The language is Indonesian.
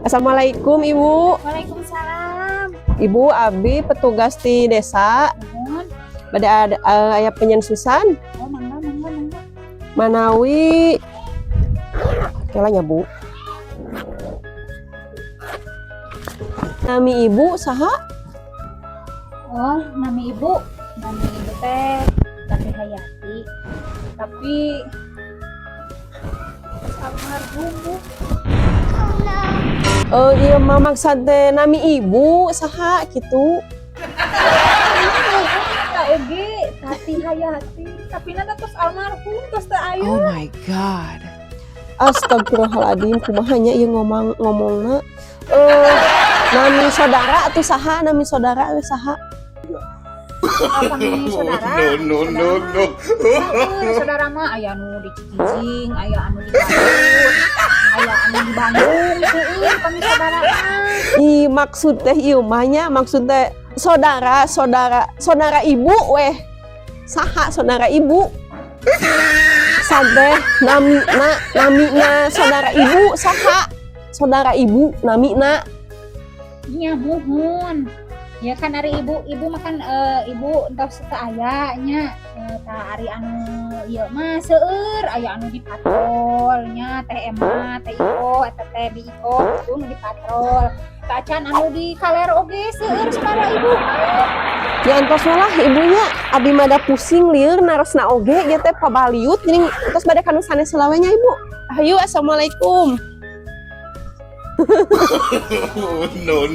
Assalamualaikum Ibu. Waalaikumsalam. Ibu Abi petugas di desa. Nuhun. Ada aya penyensusan Oh, mangga. Manawi. Kelanya Bu. Nami Ibu saha? Oh, nami ibu teh Tati Hayati. Tapi almarhum Bu. Iya mah maksud teh nami Ibu saha gitu. Tak oge Tati Hayati. Tapi nana terus almarhum terus teh aya. Oh my god. Astagfirullahaladzim, kumahanya ieu ngomongna. Nami saudara atuh saha? Nami saudara we saha? Apa nih saudara? No. Saudara mah aya anu di Cicing, aya anu di Garut, aya anu di Bandung. Seueur kami saudara mah. Maksud teh ieu mah nya maksud teh saudara ibu weh. Saha saudara ibu? Sadeh namina saudara ibu saha? Saudara ibu namina. Nya muhun. Ya kan ari ibu makan ibu entah seta aya nya ta ari anu ieu mah seueur aya anu di patrol nya teh Emma teh Iko eta teh Bi Iko itu nu di patrol ta acan anu di kaler oge seueur saudara ibu. Ya entos lah ibunya abi mada pusing lieur narosna oge ge teh pabaliut jadi entos bade kanu sanes selawenya ibu. Ayo assalamualaikum. No.